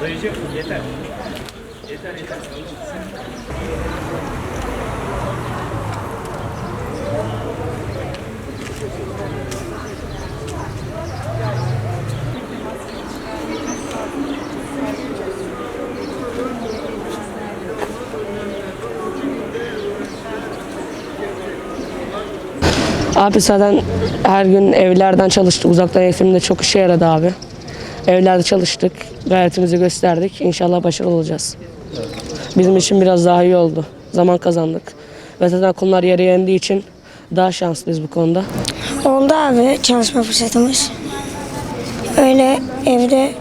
Dayıcım yeter. Yeter yeter. Abi zaten her gün evlerden çalıştık. Uzaktan eğitimde çok işe yaradı abi. Evlerde çalıştık. Gayretimizi gösterdik. İnşallah başarılı olacağız. Bizim için biraz daha iyi oldu. Zaman kazandık. Ve zaten konular yere yendiği için daha şanslıyız bu konuda. Oldu abi çalışma fırsatımız. Öyle evde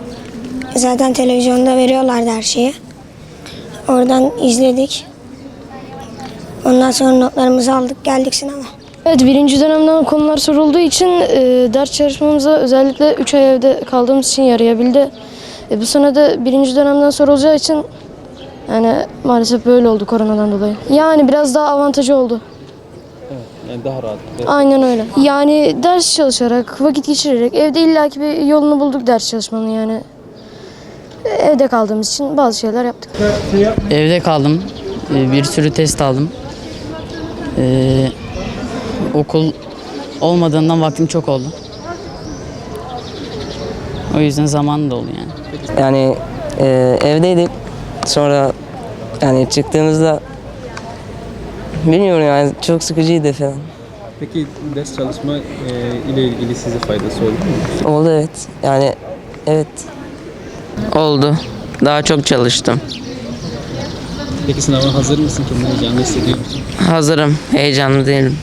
zaten televizyonda veriyorlardı her şeyi. Oradan izledik. Ondan sonra notlarımızı aldık, geldik sınava. Evet, birinci dönemden konular sorulduğu için ders çalışmamıza özellikle 3 ay evde kaldığımız için yarayabildi. Bu sene de birinci dönemden sorulacağı için yani maalesef böyle oldu koronadan dolayı. Yani biraz daha avantajı oldu. Evet, yani daha rahat. Aynen öyle. Yani ders çalışarak, vakit geçirerek evde illaki bir yolunu bulduk ders çalışmanın yani. Evde kaldığımız için bazı şeyler yaptık. Evde kaldım. Bir sürü test aldım. Okul olmadığından vaktim çok oldu. O yüzden zamanım da oldu yani. Yani evdeydik. Sonra yani çıktığımızda bilmiyorum yani çok sıkıcıydı falan. Peki ders çalışma ile ilgili size faydası oldu mu? Oldu evet. Yani evet. Oldu. Daha çok çalıştım. Peki sınava hazır mısın? Kendini heyecanlı hissediyor musun? Hazırım. Heyecanlı değilim.